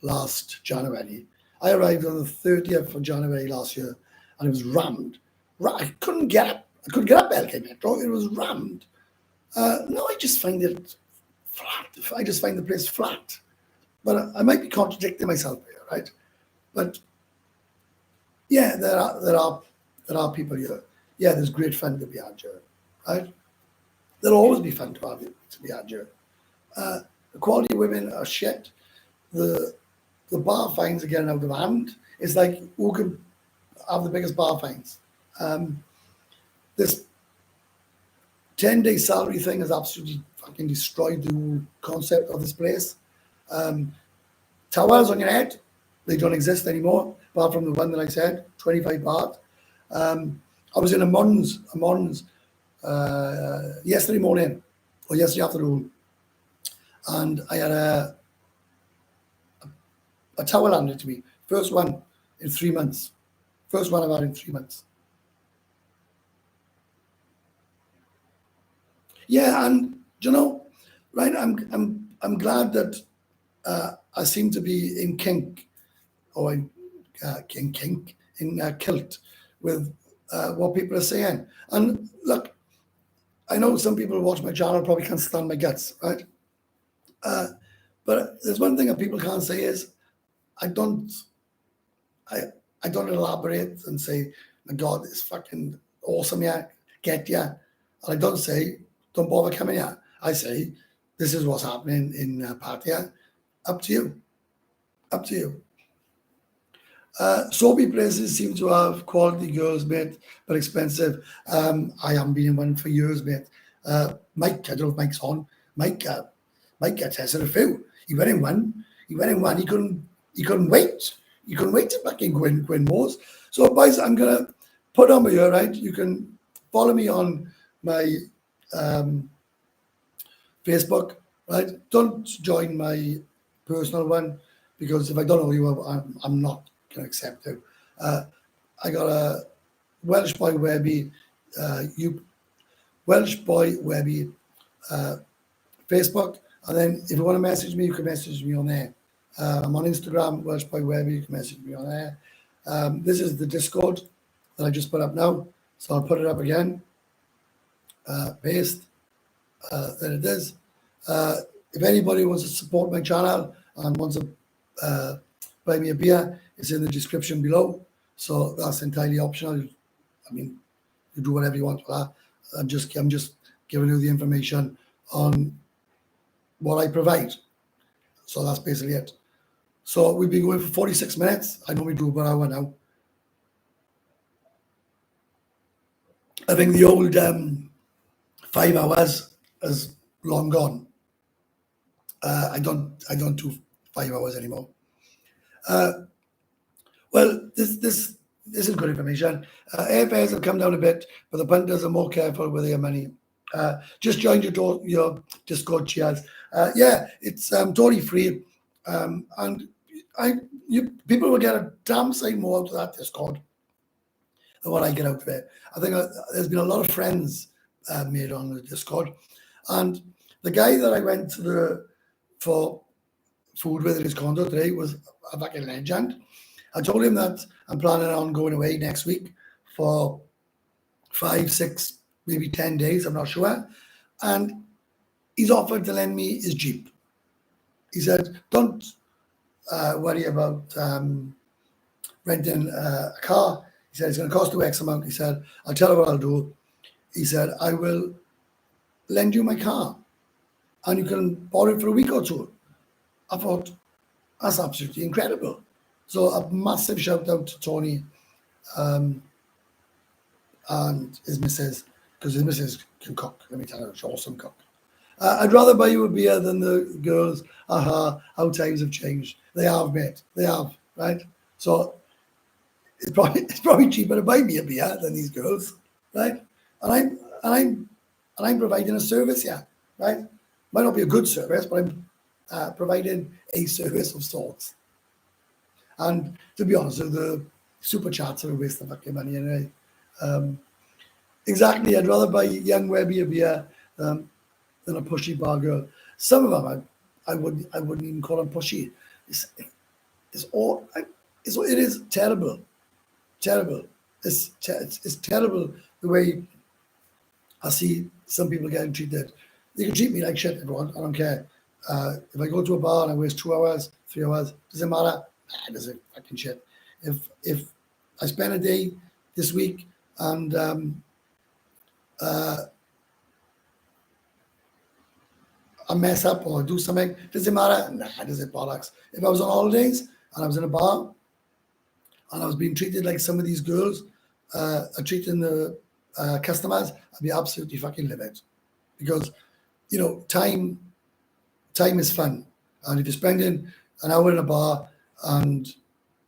last January. I arrived on the 30th of January last year, and it was rammed. I couldn't get up. LK Metro. It was rammed. No, I just find it flat. I just find the place flat. But I might be contradicting myself here, right? But yeah, there are people here. Yeah, there's great fun to be had here, right? There'll always be fun to be had here. The quality of women are shit. The bar fines are getting out of hand. It's like, who can have the biggest bar fines? This 10-day salary thing has absolutely fucking destroyed the whole concept of this place. Towels on your head, they don't exist anymore, apart from the one that I said, 25 baht. I was in a Mons yesterday morning or yesterday afternoon, and I had a towel handed to me. First one in 3 months. First one I've had in 3 months. Yeah, and right? I'm glad that I seem to be in kink, or in kilt with what people are saying. And look, I know some people who watch my channel probably can't stand my guts, right? But there's one thing that people can't say is I don't elaborate and say, my God, it's fucking awesome, yeah, get ya. And I don't say, don't bother coming here. I say, this is what's happening in Pattaya. Up to you. Up to you. Soapy places seem to have quality girls, mate, but expensive. I haven't been in one for years, mate. Mike, I don't know if Mike's on. Mike tested a few. He went in one. He went in one. He couldn't wait. He couldn't wait to fucking win more. So, boys, I'm gonna put on my ear, right? You can follow me on my Facebook, right? Don't join my personal one because if I don't know you, I'm not going to accept you. I got a Welsh Boy Webby, Welsh Boy Webby Facebook, and then if you want to message me, you can message me on there. I'm on Instagram, Welsh Boy Webby. You can message me on there. This is the Discord that I just put up now, so I'll put it up again. Paste. There it is. If anybody wants to support my channel and wants to buy me a beer, it's in the description below. So that's entirely optional. I mean, you do whatever you want with that. I'm just giving you the information on what I provide. So that's basically it. So we've been going for 46 minutes. I know we do about an hour now. I think the old 5 hours is long gone. I don't do 5 hours anymore. Well, this is good information. Airfares have come down a bit, but the punters are more careful with their money. Just joined your Discord, cheers. Yeah, it's totally free, and people will get a damn sight more out of that Discord than what I get out of it. I think there's been a lot of friends made on the Discord, and the guy that I went to for food with in his condo today was a fucking legend. I told him that I'm planning on going away next week for 5, 6, maybe 10 days, I'm not sure. And he's offered to lend me his Jeep. He said, don't worry about renting a car. He said, it's going to cost you X amount. He said, I'll tell you what I'll do. He said, I will lend you my car and you can borrow it for a week or two. I thought, that's absolutely incredible. So a massive shout out to Tony and his missus, because his missus can cook. Let me tell you, she's awesome cook. I'd rather buy you a beer than the girls. Aha, how times have changed. They have, mate. They have, right? So it's probably cheaper to buy me a beer than these girls, right? And I'm providing a service here, right? Might not be a good service, but I'm providing a service of sorts. And to be honest, the super chats are a waste of fucking money anyway. Exactly, I'd rather buy young Webby a beer than a pushy bar girl. Some of them I wouldn't even call them pushy. It is terrible, terrible. It's terrible the way I see some people getting treated. They can treat me like shit if they want. I don't care. If I go to a bar and I waste 2 hours, 3 hours, doesn't matter. It doesn't fucking shit. If I spend a day this week and I mess up or do something, does it matter? Nah, it doesn't bollocks. If I was on holidays and I was in a bar and I was being treated like some of these girls are treating the customers, I'd be absolutely fucking livid. Because, you know, time is fun. And if you're spending an hour in a bar and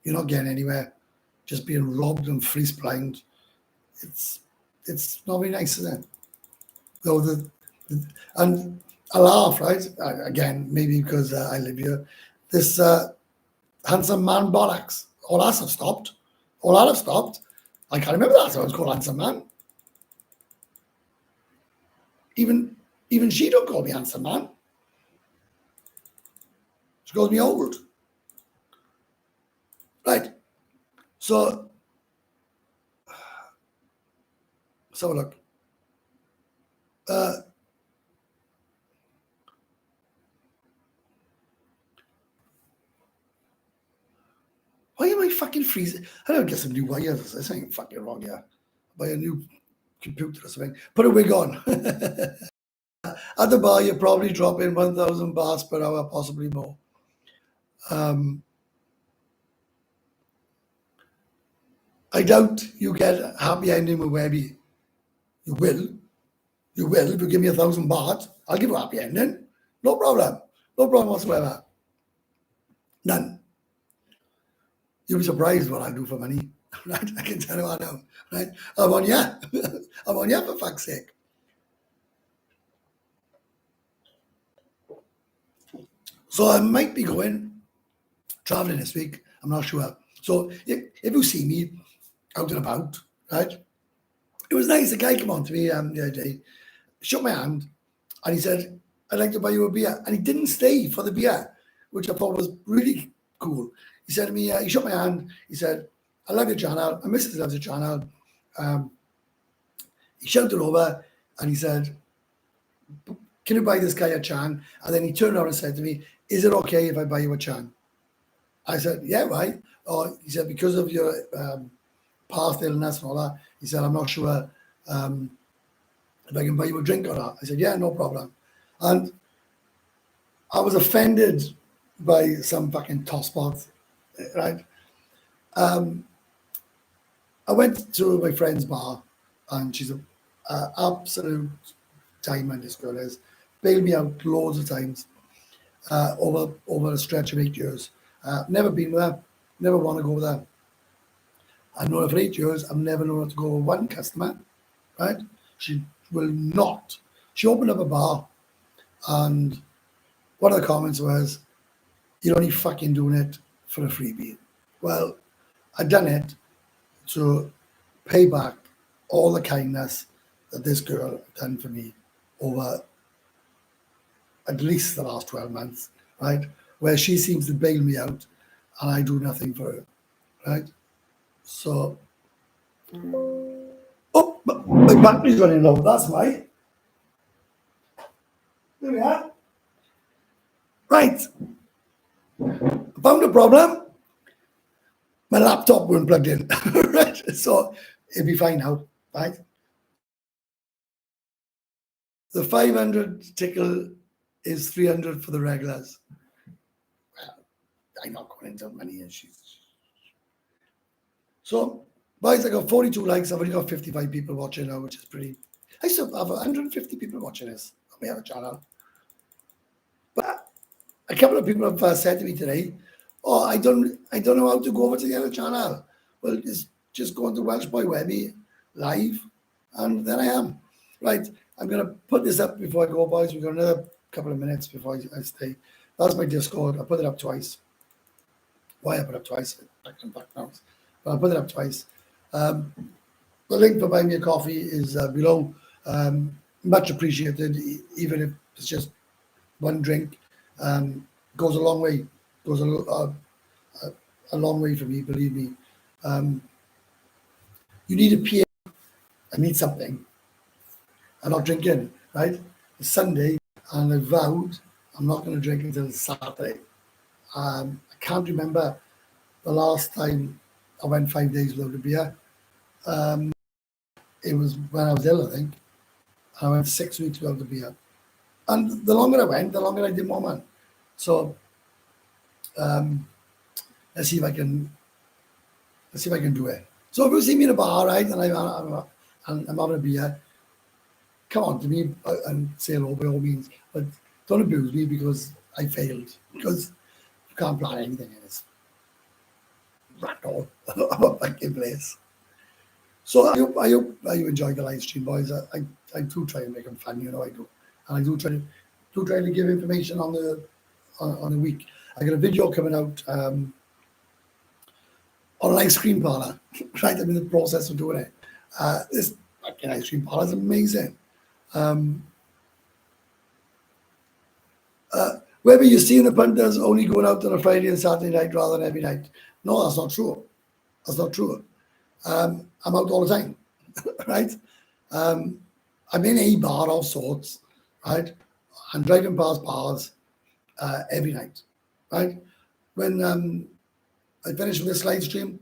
you're not getting anywhere, just being robbed and fleece blind, it's not very nice, is it? So and I laugh, right? Again, maybe because I live here. This handsome man bollocks. All that have stopped. All that have stopped. I can't remember that. So I was called handsome man. Even she don't call me handsome man. She calls me old. Right. So look. Why am I fucking freezing? I don't get some new wires. This ain't fucking wrong, yeah. Buy a new computer or something. Put a wig on. At the bar, you're probably dropping 1,000 bars per hour, possibly more. I doubt you get a happy ending with Webby. You will. You will. If you give me 1,000 baht, I'll give you a happy ending. No problem. No problem whatsoever. None. You'll be surprised what I do for money. Right? I can tell you right now. Right? I'm on ya. I'm on ya for fuck's sake. So I might be going traveling this week. I'm not sure. So if you see me out and about, right? It was nice. A guy came on to me the other day, shook my hand, and he said, "I'd like to buy you a beer." And he didn't stay for the beer, which I thought was really cool. He said to me, he shook my hand. He said, "I love your channel. My missus loves your channel." He shouted over and he said, "Can you buy this guy a chan?" And then he turned around and said to me, "Is it okay if I buy you a chan?" I said, "Yeah, right." Or he said, "Because of your past illness and all that," he said, "I'm not sure if I can buy you a drink or not." I said, "Yeah, no problem." And I was offended by some fucking tosspot, right? I went to my friend's bar, and she's an absolute diamond, this girl is. Bailed me out loads of times over a stretch of 8 years. Never been with her, never want to go with her. I've known her for 8 years. I've never known her to go with one customer, right? She will not. She opened up a bar, and one of the comments was, "You're only fucking doing it for a freebie." Well, I've done it to pay back all the kindness that this girl done for me over at least the last 12 months, right? Where she seems to bail me out and I do nothing for her, right? So, oh, my battery's running low. That's why. There we are. Right. Found a problem. My laptop wasn't plugged in, right? So it'll be fine now, right? The 500 tickle is 300 for the regulars. Well, I'm not going into money issues. So, boys, I got 42 likes. I've only got 55 people watching now, which is pretty. I still have 150 people watching this on my other channel. But a couple of people have said to me today, "Oh, I don't know how to go over to the other channel." Well, just go on to Welsh Boy Webby live, and then I am. Right, I'm going to put this up before I go, boys. We've got another couple of minutes before I stay. That's my Discord. I put it up twice. Why I put it up twice? Back and back now. But I put it up twice. The link for buying me a coffee is below. Much appreciated, even if it's just one drink. Goes a long way. Goes a long way for me, believe me. You need a PA. I need something. I'm not drinking, right? It's Sunday, and I vowed I'm not going to drink until Saturday. I can't remember the last time I went 5 days without a beer. It was when I was ill, I think. I went 6 weeks without a beer. And the longer I went, the longer I did more, man. So let's see if I can do it. So if you see me in a bar, right, and I'm having a beer, come on to me and say hello by all means. But don't abuse me because I failed. Because you can't plan anything in this rat hole of a fucking place. So I hope you enjoy the live stream, boys. I do try and make them fun, you know I do. And I do try to give information on the week. I got a video coming out on an ice cream parlor. Right, I'm in the process of doing it. This fucking ice cream parlor is amazing. Whether you're seeing the punters only going out on a Friday and Saturday night rather than every night. No, that's not true. That's not true. I'm out all the time, right? I'm in a bar of sorts, right? I'm driving past bars every night, right? When I finish with this live stream,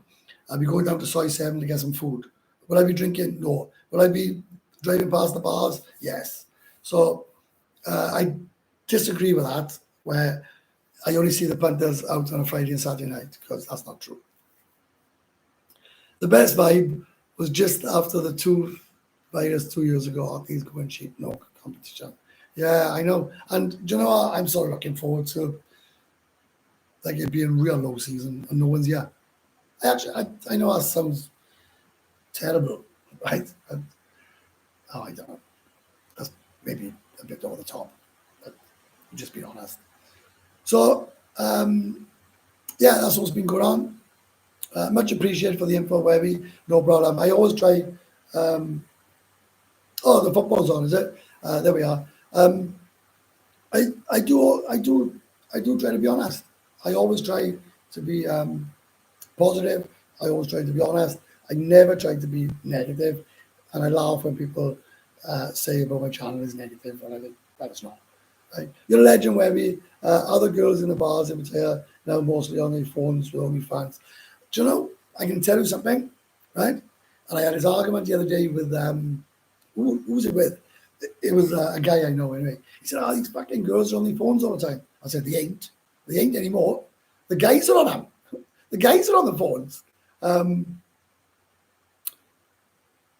I'll be going down to Soy 7 to get some food. Will I be drinking? No. Will I be driving past the bars? Yes. So I disagree with that, where I only see the punters out on a Friday and Saturday night, because that's not true. The best vibe was just after the two virus 2 years ago. These going cheap, no competition. Yeah, I know. And do you know what? I'm sort of looking forward to like it being real low season and no one's here. I know that sounds terrible, right? I don't know. That's maybe a bit over the top, but just be honest. So, yeah, that's what's been going on. Much appreciated for the info, Webby. No problem. I always try. Oh, the football's on, is it? There we are. I do try to be honest. I always try to be positive. I always try to be honest. I never try to be negative, and I laugh when people say about my channel is negative, and I think that it's not. Right? You're a legend, Webby. Other girls in the bars in particular now mostly on their phones with only fans. Do you know? I can tell you something, right? And I had this argument the other day with who was it with? It was a guy I know anyway. He said, "Oh, these fucking girls are on their phones all the time." I said, "They ain't. They ain't anymore. The guys are on them. The guys are on the phones."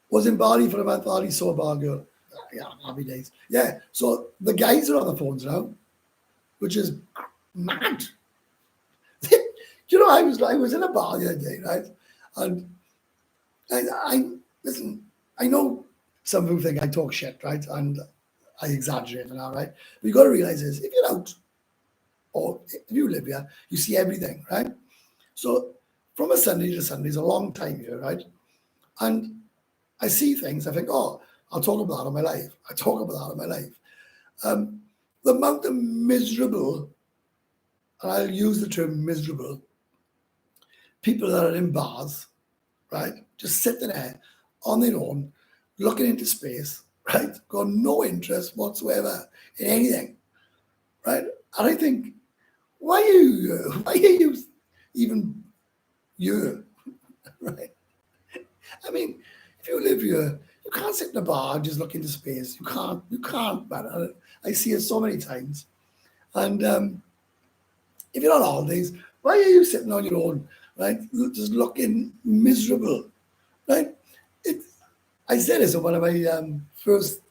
Was in Bali for a month. Bali saw a bar girl. Yeah, happy days. Yeah. So the guys are on the phones now, which is mad. You know, I was in a bar the other day, right? And I listen. I know some people think I talk shit, right? And I exaggerate now, right? But you got to realize is if you're out or if you live here, you see everything, right? So from a Sunday to Sunday is a long time here, right? And I see things. I think, oh, I'll talk about that in my life. I talk about that in my life. The amount of miserable, and I'll use the term miserable, people that are in bars, right? Just sitting there on their own, looking into space, right? Got no interest whatsoever in anything, right? And I think, why are you? Why are you even here, right? I mean, if you live here, you can't sit in a bar and just look into space. You can't. You can't, man. I see it so many times. And if you're on holidays, why are you sitting on your own, right? Just looking miserable, right? It, I said this in one of my first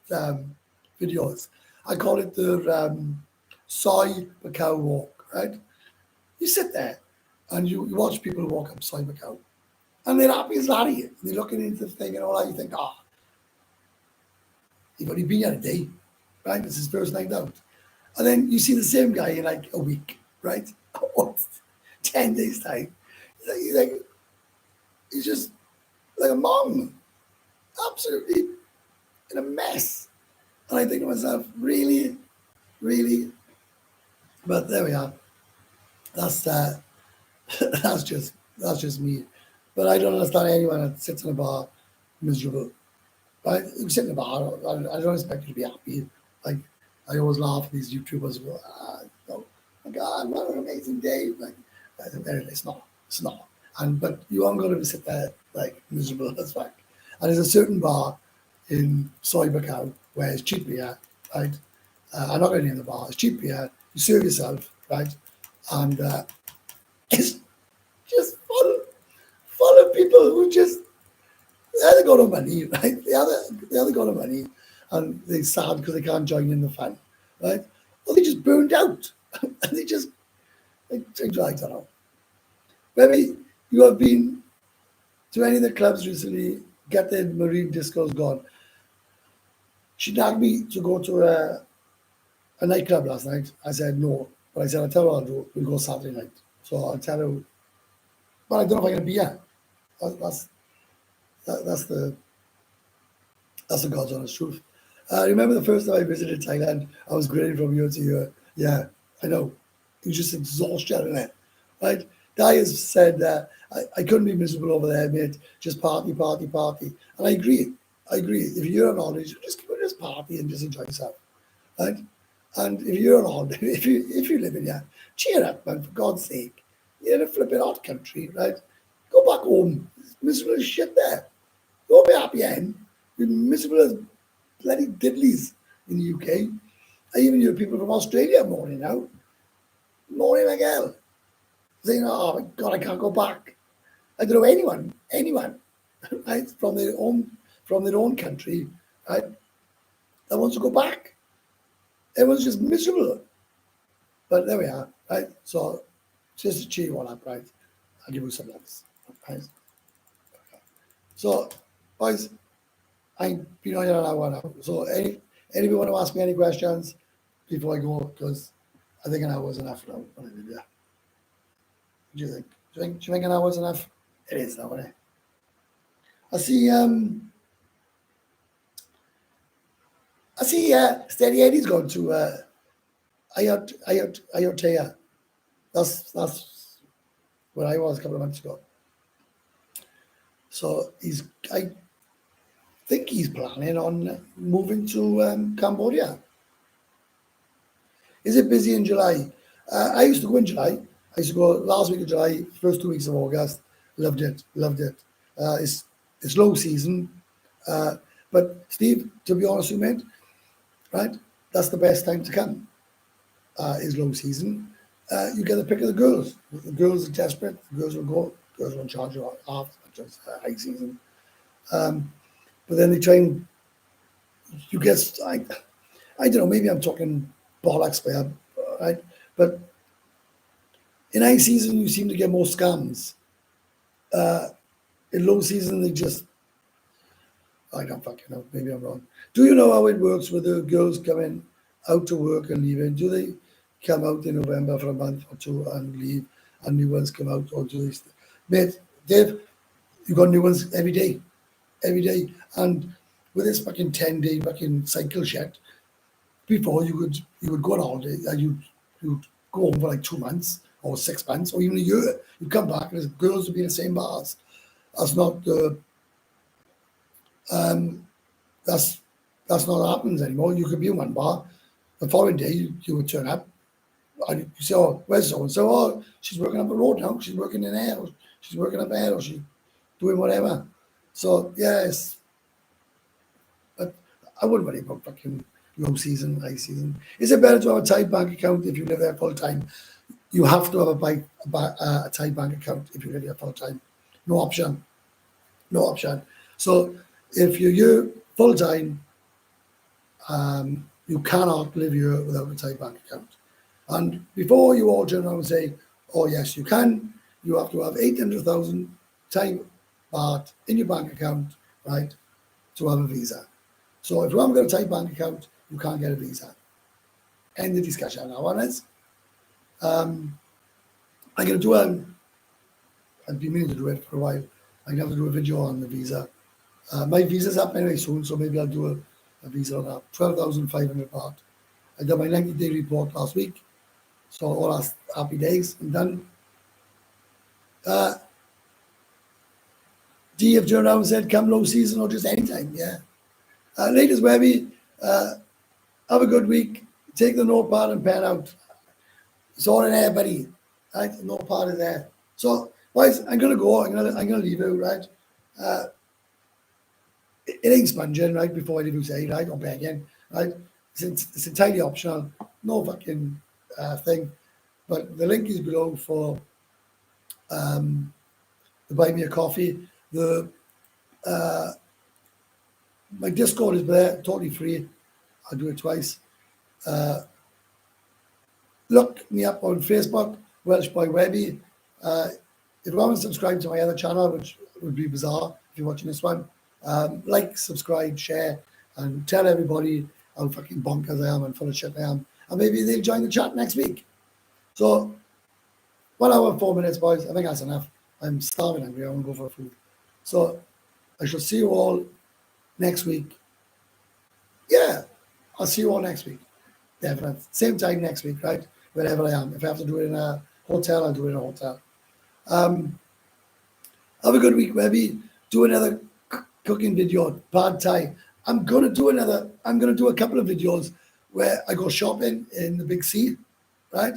videos. I call it the soy Macau walk, right? You sit there and you watch people walk up soy Macau, and they're happy as Larry. They're looking into the thing and all that. You think, oh, you've only been here a day, right? It's his first night out. And then you see the same guy in like a week, right? Or 10 days' time. He's just like a mom, absolutely in a mess. And I think to myself, really, really? But there we are. That's that's just me. But I don't understand anyone that sits in a bar miserable. Right? You sit in a bar, I don't expect you to be happy. Like I always laugh at these YouTubers who go, oh my God, what an amazing day. Like it's not. It's not. But you aren't going to sit there like miserable as fuck. And there's a certain bar in Soy Macau where it's cheap beer, right? I'm not going to name the bar. It's cheap beer. You serve yourself, right? And it's just full of people who just they either got no money, right? They either got no money, and they're sad because they can't join in the fun, right? Or they just burned out, and they just I don't know. Maybe you have been to any of the clubs recently. Get the marine discos gone. She nagged me to go to a nightclub last night. I said no, but I said I'll tell her I'll do. We'll go Saturday night. So I'll tell her. But I don't know if I'm gonna be here. That's that's the God's honest truth. Remember the first time I visited Thailand? I was grinning from year to year. Yeah, I know. It was just exhaustion in it, right? Guy has said that I couldn't be miserable over there, mate. Just party, party, party. And I agree. I agree. If you're on holiday, just party and just enjoy yourself, right? And if you're on holiday, if you live in here, cheer up, man, for God's sake. You're in a flipping hot country, right? Go back home. It's miserable as shit there. Don't be happy end. You're miserable as bloody diddlies in the UK. I even hear people from Australia moaning now. Morning, Miguel. Saying, oh my God, I can't go back. I don't know anyone, right, from their own country, right, that wants to go back. Everyone's just miserable. But there we are, right? So just to cheer you all up, right? I'll give you some levels. Right? So, boys, I've been on here an hour now. So anybody want to ask me any questions before I go? Because I think an hour is enough now. What do you think? Do you think an hour is enough? It is now, isn't it? I see Steady Eddie's gone to IoT. That's where I was a couple of months ago. So I think he's planning on moving to Cambodia. Is it busy in July? I used to go in July. I used to go last week of July, first 2 weeks of August. Loved it. It's low season. But Steve, to be honest with you, mate, right? That's the best time to come. Is low season. You get the pick of the girls. The girls are desperate. The girls will go. Girls won't charge you half as much as high season. But then they try and you get. I don't know. Maybe I'm talking bollocks, right? But in high season, you seem to get more scams. In low season, they just. I don't fucking know. Maybe I'm wrong. Do you know how it works with the girls coming out to work and leaving? Do they come out in November for a month or two and leave, and new ones come out, or do they? Mate, Dave, you got new ones every day, and with this fucking 10-day fucking cycle shit, before you would go on holiday and you'd go home for like 2 months or 6 months or even a year. You come back and the girls would be in the same bars. That's not the that's not what happens anymore. You could be in one bar, the following day you would turn up and you say, oh, where's so and so? Oh, she's working up the road now. She's working in air. Or she's working up there, or she's doing whatever. So yes, but I wouldn't worry about fucking low season, high season. Is it better to have a tight bank account if you live there full time? You have to have a tight bank account if you live here full time. No option. No option. So if you're here full time, you cannot live here without a tight bank account. And before you all turn around and say, oh yes, you can, you have to have 800,000 Thai baht in your bank account, right, to have a visa. So if you haven't got a Thai bank account, you can't get a visa. End the discussion. Now, honest. I'm going to do I've been meaning to do it for a while. I'm going to have to do a video on the visa. My visa's up anyway soon, so maybe I'll do a visa on that. 12,500 baht. I did my 90-day report last week. So all our happy days, I'm done. D have turned around and said, come low season or just anytime, yeah. Ladies, Webby, have a good week. Take the notepad and pen out. It's all in there, buddy. Right, the notepad is there. So, boys, I'm gonna go. I'm gonna leave you, right? It ain't sponging, right? Before I do say, right, or begging, right? It's entirely optional. No fucking thing. But the link is below for the buy me a coffee. The my Discord is there, totally free. I'll do it twice. Look me up on Facebook, Welsh Boy Webby. If you haven't subscribed to my other channel, which would be bizarre if you're watching this one, like, subscribe, share, and tell everybody how fucking bonkers I am and full of shit I am. And maybe they'll join the chat next week. So 1 hour and 4 minutes, boys. I think that's enough. I'm starving hungry. I want to go for food. So I shall see you all next week. Yeah, I'll see you all next week. Definitely. Same time next week, right? Wherever I am. If I have to do it in a hotel, I'll do it in a hotel. Have a good week, Webby. Do another cooking video, pad thai. I'm gonna do a couple of videos where I go shopping in the big C, right?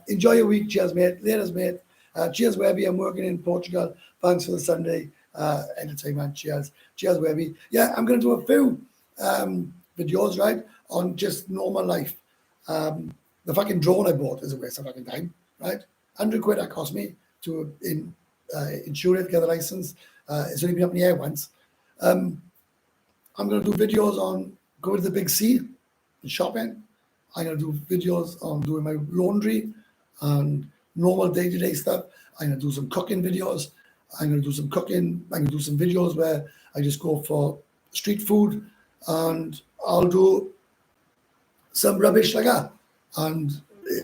Enjoy your week. Cheers, mate. Later, mate. Cheers, Webby. I'm working in Portugal. Thanks for the Sunday entertainment. Cheers. Cheers, Webby. Yeah, I'm going to do a few videos, right, on just normal life. The fucking drone I bought is a waste of fucking time, right? £100 that cost me to insure it, get a license. It's only been up in the air once. I'm going to do videos on going to the big C and shopping. I'm going to do videos on doing my laundry and normal day-to-day stuff. I'm going to do some cooking videos. I'm going to do some cooking. I'm going to do some videos where I just go for street food, and I'll do some rubbish like that. And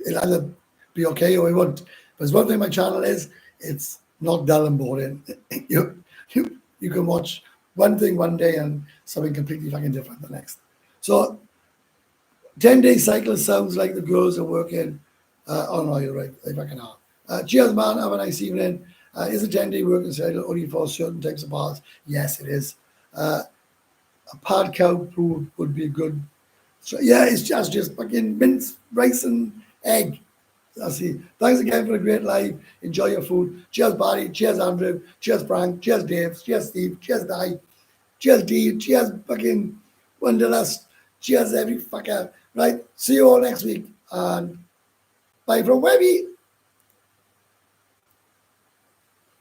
it'll either be okay or it won't. But there's one thing my channel is, it's not dull and boring. You can watch one thing one day and something completely fucking different the next. So 10-day cycle sounds like the girls are working. Oh no, you're right. They fucking are. Cheers, man. Have a nice evening. Is a 10-day working cycle only for certain types of bars? Yes, it is. A pad cow food would be good. So yeah, it's just fucking mince, rice and egg. I see. Thanks again for a great live. Enjoy your food. Cheers, Barry. Cheers, Andrew. Cheers, Frank. Cheers, Dave. Cheers, Steve. Cheers, Di. Cheers, D. Cheers, fucking Wanderlust. Cheers, every fucker. Right. See you all next week. And bye from Webby.